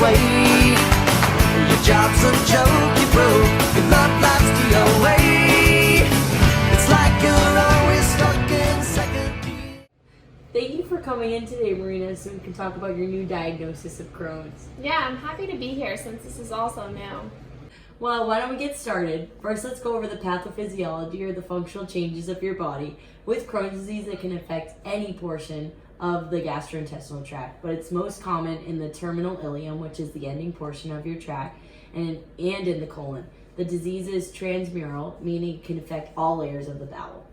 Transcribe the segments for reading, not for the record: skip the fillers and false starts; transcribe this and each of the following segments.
way. Your job's a joke, you broke, your love life's the away. It's like you're always stuck in second gear. Thank you for coming in today, Marina, so we can talk about your new diagnosis of Crohn's. Yeah, I'm happy to be here since this is also new. Well, why don't we get started? First, let's go over the pathophysiology or the functional changes of your body. With Crohn's disease, it can affect any portion of the gastrointestinal tract, but it's most common in the terminal ileum, which is the ending portion of your tract, and in the colon. The disease is transmural, meaning it can affect all layers of the bowel.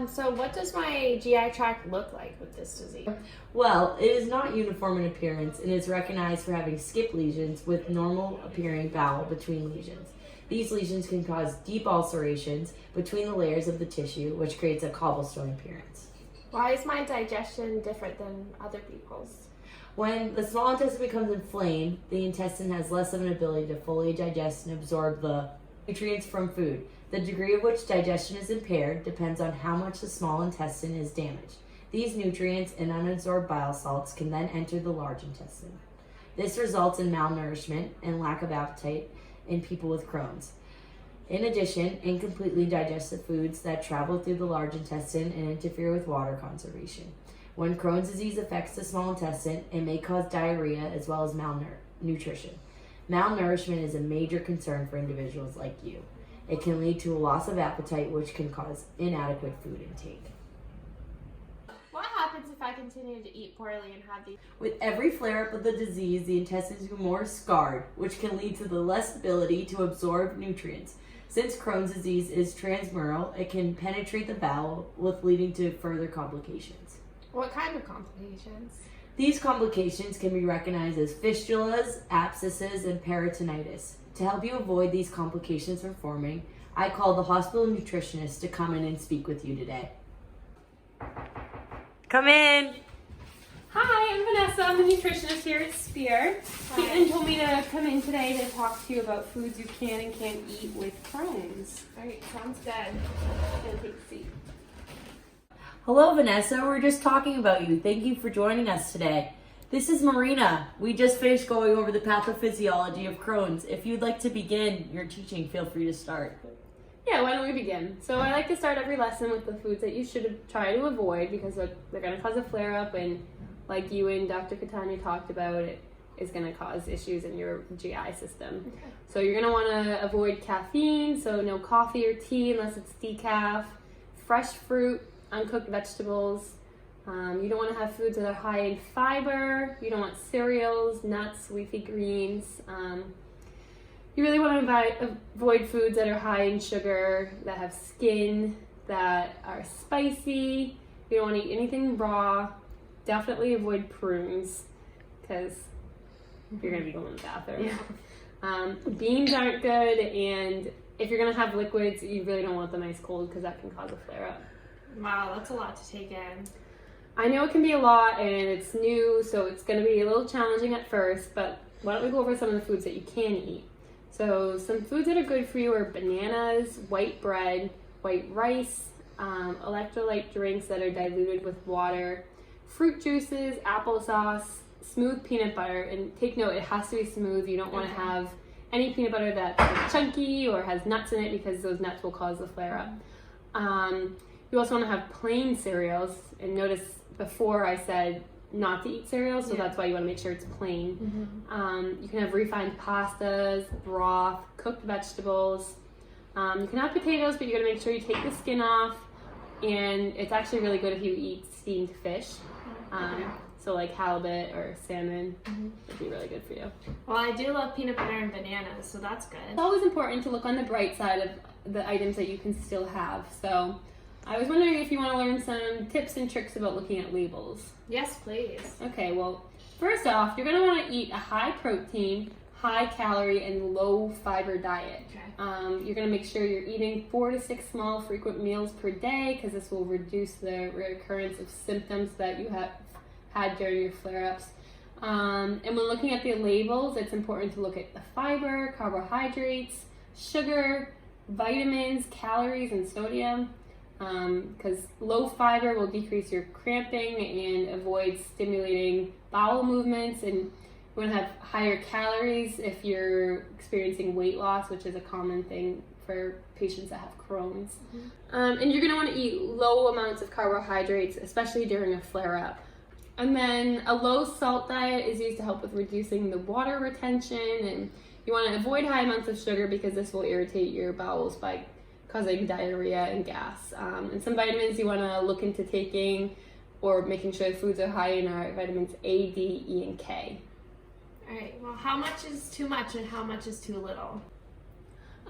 So what does my GI tract look like with this disease? Well, it is not uniform in appearance and is recognized for having skip lesions with normal appearing bowel between lesions. These lesions can cause deep ulcerations between the layers of the tissue, which creates a cobblestone appearance. Why is my digestion different than other people's? When the small intestine becomes inflamed, the intestine has less of an ability to fully digest and absorb the nutrients from food. The degree of which digestion is impaired depends on how much the small intestine is damaged. These nutrients and unabsorbed bile salts can then enter the large intestine. This results in malnourishment and lack of appetite in people with Crohn's. In addition, incompletely digested foods that travel through the large intestine and interfere with water conservation. When Crohn's disease affects the small intestine, it may cause diarrhea as well as malnutrition. Malnourishment is a major concern for individuals like you. It can lead to a loss of appetite, which can cause inadequate food intake. What happens if I continue to eat poorly and have these? With every flare-up of the disease, the intestines become more scarred, which can lead to the less ability to absorb nutrients. Since Crohn's disease is transmural, it can penetrate the bowel, with leading to further complications. What kind of complications? These complications can be recognized as fistulas, abscesses, and peritonitis. To help you avoid these complications from forming, I called the hospital nutritionist to come in and speak with you today. Come in! Hi, I'm Vanessa. I'm the nutritionist here at Spear. Caitlin told me to come in today to talk to you about foods you can and can't eat with Crohn's. Alright, sounds good. I'm gonna take a seat. Hello, Vanessa. We're just talking about you. Thank you for joining us today. This is Marina. We just finished going over the pathophysiology of Crohn's. If you'd like to begin your teaching, feel free to start. Yeah, why don't we begin? So I like to start every lesson with the foods that you should try to avoid because they're going to cause a flare-up, and like you and Dr. Catania talked about, it is going to cause issues in your GI system. Okay. So you're going to want to avoid caffeine, so no coffee or tea unless it's decaf, fresh fruit, uncooked vegetables. You don't want to have foods that are high in fiber. You don't want cereals, nuts, leafy greens. You really want to avoid foods that are high in sugar, that have skin, that are spicy. You don't want to eat anything raw. Definitely avoid prunes because you're going to be going to the bathroom. Yeah. Beans aren't good, and if you're going to have liquids, you really don't want them ice cold because that can cause a flare-up. Wow, that's a lot to take in. I know it can be a lot and it's new, so it's going to be a little challenging at first, but why don't we go over some of the foods that you can eat. So some foods that are good for you are bananas, white bread, white rice, electrolyte drinks that are diluted with water, fruit juices, applesauce, smooth peanut butter, and take note, it has to be smooth. You don't want to have any peanut butter that's chunky or has nuts in it because those nuts will cause the flare-up. You also want to have plain cereals, and notice before I said not to eat cereals, so that's why you want to make sure it's plain. You can have refined pastas, broth, cooked vegetables. You can have potatoes, but you got to make sure you take the skin off, and it's actually really good if you eat steamed fish. So like halibut or salmon would be really good for you. Well, I do love peanut butter and bananas, so that's good. It's always important to look on the bright side of the items that you can still have. So I was wondering if you want to learn some tips and tricks about looking at labels. Yes, please. Okay, well, first off, you're going to want to eat a high protein, high calorie, and low fiber diet. Okay. You're going to make sure you're eating 4 to 6 small frequent meals per day because this will reduce the recurrence of symptoms that you have had during your flare-ups. And when looking at the labels, it's important to look at the fiber, carbohydrates, sugar, vitamins, calories, and sodium. Because low fiber will decrease your cramping and avoid stimulating bowel movements, and You want to have higher calories if you're experiencing weight loss, which is a common thing for patients that have Crohn's. And you're going to want to eat low amounts of carbohydrates, especially during a flare-up. And then a low salt diet is used to help with reducing the water retention, and you want to avoid high amounts of sugar because this will irritate your bowels by causing diarrhea and gas. And some vitamins you want to look into taking or making sure the foods are high in are vitamins A, D, E, and K. All right, well, how much is too much and how much is too little?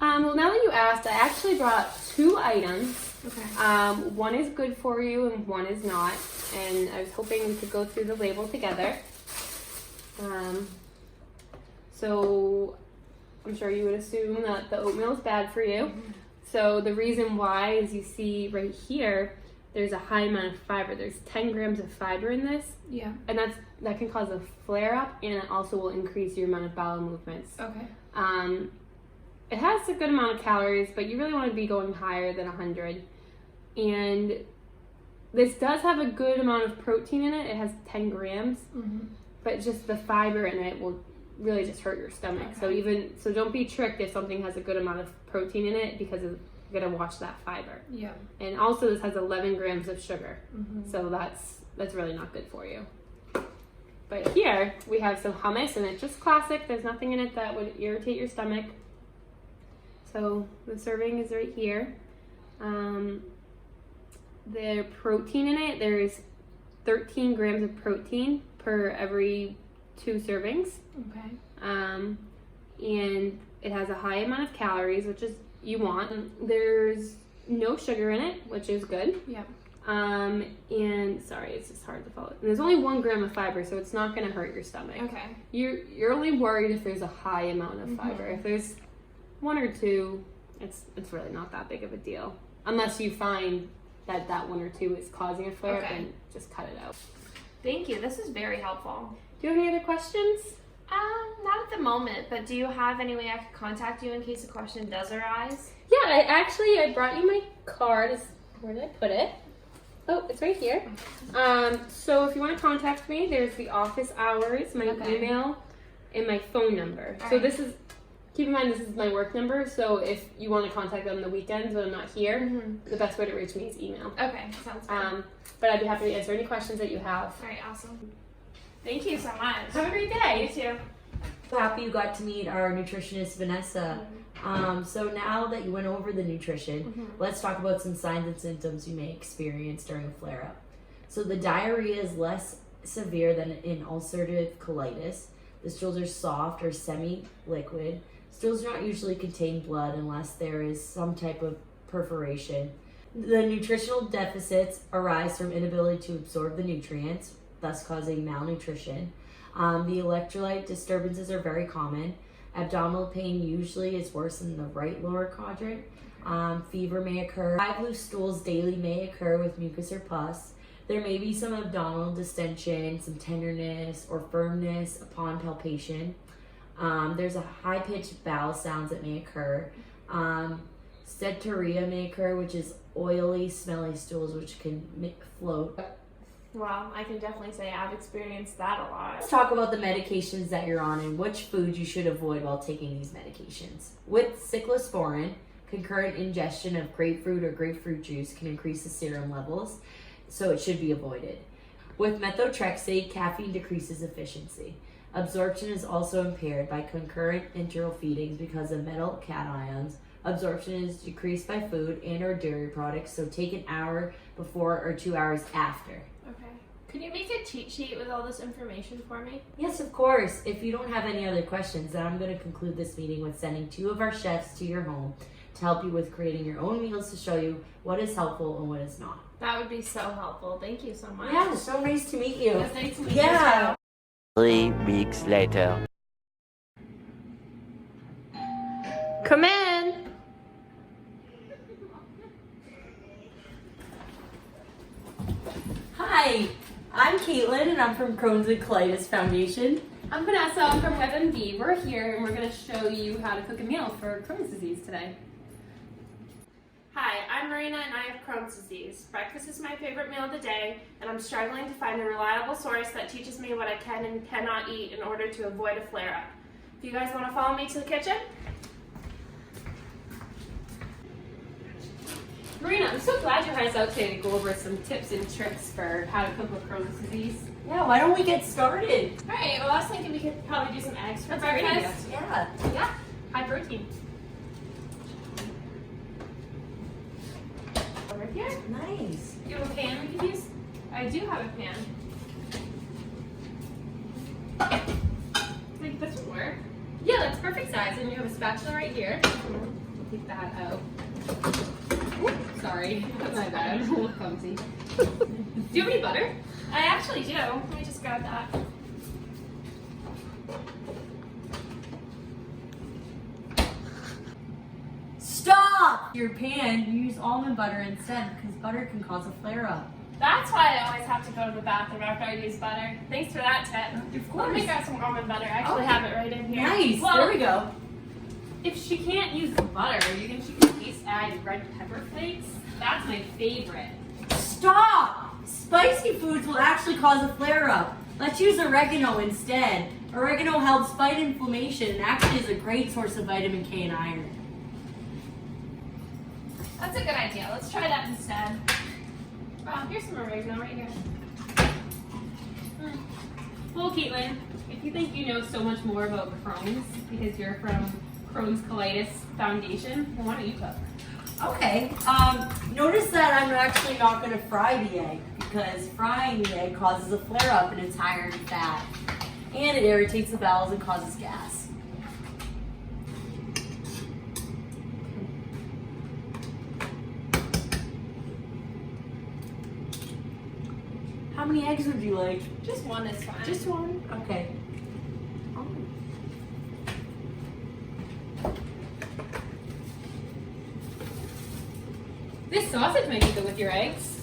Well, now that you asked, I actually brought 2 items. Okay. One is good for you and one is not. And I was hoping we could go through the label together. So I'm sure you would assume that the oatmeal is bad for you. So the reason why is you see right here, there's a high amount of fiber. There's 10 grams of fiber in this. Yeah. And that can cause a flare-up, and it also will increase your amount of bowel movements. Okay. It has a good amount of calories, but you really want to be going higher than 100. And this does have a good amount of protein in it. It has 10 grams, but just the fiber in it will really just hurt your stomach. Okay. So don't be tricked if something has a good amount of protein in it, because you're gonna watch that fiber. Yeah. And also this has 11 grams of sugar, so that's really not good for you. But here we have some hummus, and it's just classic. There's nothing in it that would irritate your stomach. So the serving is right here. The protein in it, there's 13 grams of protein per every 2 servings. Okay. And it has a high amount of calories, which is you want. There's no sugar in it, which is good. Yeah. And sorry, it's just hard to follow. And there's only 1 gram of fiber, so it's not going to hurt your stomach. Okay. You're only worried if there's a high amount of fiber. If there's 1 or 2, it's really not that big of a deal, unless you find that 1 or 2 is causing a flare, Okay. and just cut it out. Thank you. This is very helpful. Do you have any other questions? Not at the moment, but do you have any way I could contact you in case a question does arise? Yeah, I brought you my card. Where did I put it? Oh, it's right here. So if you want to contact me, there's the office hours, my email, and my phone number. All So right. keep in mind, this is my work number. So if you want to contact them on the weekends when I'm not here, the best way to reach me is email. Okay, sounds good. But I'd be happy to answer any questions that you have. All right, awesome. Thank you so much. Have a great day. You too. So happy you got to meet our nutritionist, Vanessa. So now that you went over the nutrition, let's talk about some signs and symptoms you may experience during a flare-up. So the diarrhea is less severe than in ulcerative colitis. The stools are soft or semi-liquid. Stools do not usually contain blood unless there is some type of perforation. The nutritional deficits arise from inability to absorb the nutrients, thus causing malnutrition. The electrolyte disturbances are very common. Abdominal pain usually is worse in the right lower quadrant. Fever may occur. High loose stools daily may occur with mucus or pus. There may be some abdominal distension, some tenderness or firmness upon palpation. There's a high-pitched bowel sounds that may occur. Steatorrhea may occur, which is oily, smelly stools which can float. Well, I can definitely say I've experienced that a lot. Let's talk about the medications that you're on and which foods you should avoid while taking these medications. With cyclosporin, concurrent ingestion of grapefruit or grapefruit juice can increase the serum levels, so it should be avoided. With methotrexate, caffeine decreases efficiency. Absorption is also impaired by concurrent enteral feedings because of metal cations. Absorption is decreased by food and or dairy products, so take an hour before or 2 hours after. Okay. Could you make a cheat sheet with all this information for me? Yes, of course. If you don't have any other questions, then I'm going to conclude this meeting with sending 2 of our chefs to your home to help you with creating your own meals to show you what is helpful and what is not. That would be so helpful. Thank you so much. Yeah, so nice to meet you. It was nice to meet Yeah. you. 3 weeks later. Come in. Hi, I'm Caitlin and I'm from Crohn's and Colitis Foundation. I'm Vanessa. I'm from WebMD. We're here and we're going to show you how to cook a meal for Crohn's disease today. Hi, I'm Marina and I have Crohn's disease. Breakfast is my favorite meal of the day, and I'm struggling to find a reliable source that teaches me what I can and cannot eat in order to avoid a flare-up. If you guys want to follow me to the kitchen? Marina, I'm so glad you had us out today to go over some tips and tricks for how to cook with Crohn's disease. Yeah, why don't we get started? Alright, well I was thinking we could probably do some eggs for That's a great breakfast. Yeah. Yeah, high protein. Over here. Nice. You have a pan we could use? I do have a pan. I think this would work. Yeah, that's perfect size. And you have a spatula right here. We'll take that out. Oops, sorry, that's my bad. I'm a little clumsy. Do you have any butter? I actually do. Let me just grab that. Stop! Your pan, you use almond butter instead because butter can cause a flare-up. That's why I always have to go to the bathroom after I use butter. Thanks for that tip. Of Let me grab some almond butter. I actually have it right in here. Nice. Well, there we go. If she can't use the butter, she can just add red pepper flakes. That's my favorite. Stop! Spicy foods will actually cause a flare-up. Let's use oregano instead. Oregano helps fight inflammation and actually is a great source of vitamin K and iron. That's a good idea. Let's try that instead. Here's some oregano right here. Well, Caitlin, if you think you know so much more about Crohn's because you're from Crohn's Colitis Foundation, then why don't you cook? Okay, notice that I'm actually not going to fry the egg because frying the egg causes a flare-up and it's higher in fat. And it irritates the bowels and causes gas. How many eggs would you like? Just one is fine. Just one? Okay. This sausage might be good with your eggs.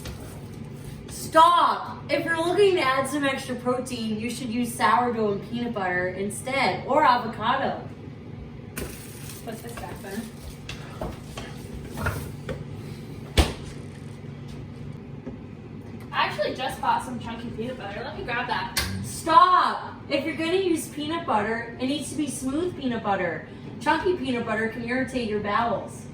Stop! If you're looking to add some extra protein, you should use sourdough and peanut butter instead, or avocado. What's this back then? I actually just bought some chunky peanut butter. Let me grab that. Stop! If you're going to use peanut butter, it needs to be smooth peanut butter. Chunky peanut butter can irritate your bowels.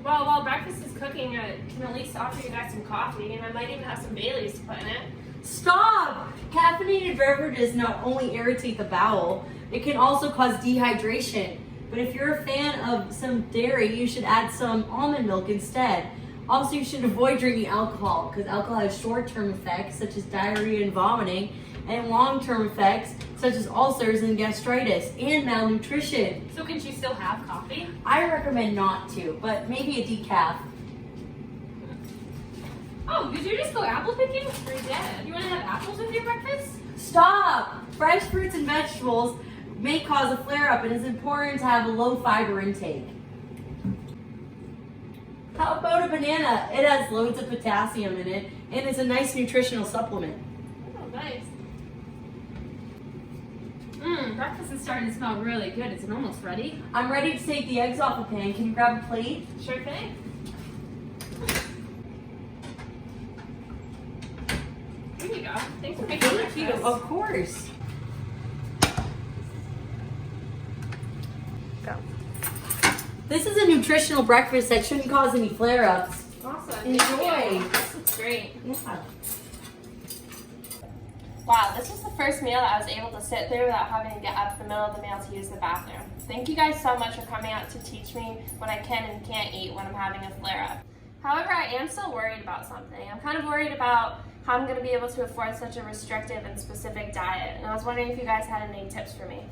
Well, while breakfast is cooking, I can at least offer you guys some coffee, and I might even have some Baileys to put in it. Stop! Caffeinated beverages not only irritate the bowel, it can also cause dehydration. But if you're a fan of some dairy, you should add some almond milk instead. Also, you should avoid drinking alcohol because alcohol has short-term effects such as diarrhea and vomiting, and long-term effects such as ulcers and gastritis and malnutrition. So can she still have coffee? I recommend not to, but maybe a decaf. Oh, did you just go apple picking? We did. You want to have apples with your breakfast? Stop! Fresh fruits and vegetables may cause a flare-up and it's important to have a low fiber intake. How about a banana? It has loads of potassium in it and it's a nice nutritional supplement. Oh, nice. Breakfast is starting to smell really good. Is it almost ready? I'm ready to take the eggs off the pan. Can you grab a plate? Sure thing. Here you go. Thanks for making Thank you. breakfast. Of course. Go. This is a nutritional breakfast that shouldn't cause any flare-ups. Awesome. Enjoy. Thank you. This looks great. Yeah. Wow, this was the first meal that I was able to sit through without having to get up in the middle of the meal to use the bathroom. Thank you guys so much for coming out to teach me what I can and can't eat when I'm having a flare-up. However, I am still worried about something. I'm kind of worried about how I'm going to be able to afford such a restrictive and specific diet, and I was wondering if you guys had any tips for me.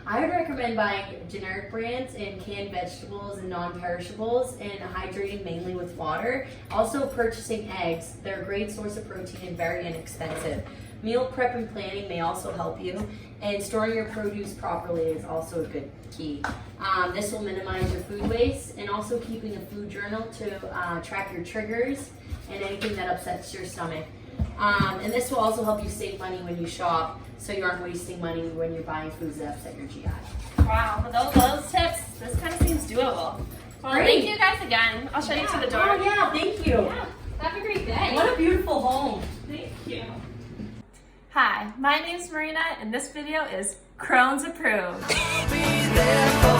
I would recommend buying generic brands and canned vegetables and non-perishables and hydrating mainly with water. Also purchasing eggs. They're a great source of protein and very inexpensive. Meal prep and planning may also help you, and storing your produce properly is also a good key. This will minimize your food waste, and also keeping a food journal to track your triggers and anything that upsets your stomach. And this will also help you save money when you shop, so you aren't wasting money when you're buying foods that upset your GI. Wow, with all those tips, this kind of seems doable. Well, Great. thank you guys again. I'll show you to the door. Oh yeah, thank you. Yeah, have a great day. What a beautiful home. Thank you. Hi, my name's Marina, and this video is Crohn's approved. Be there for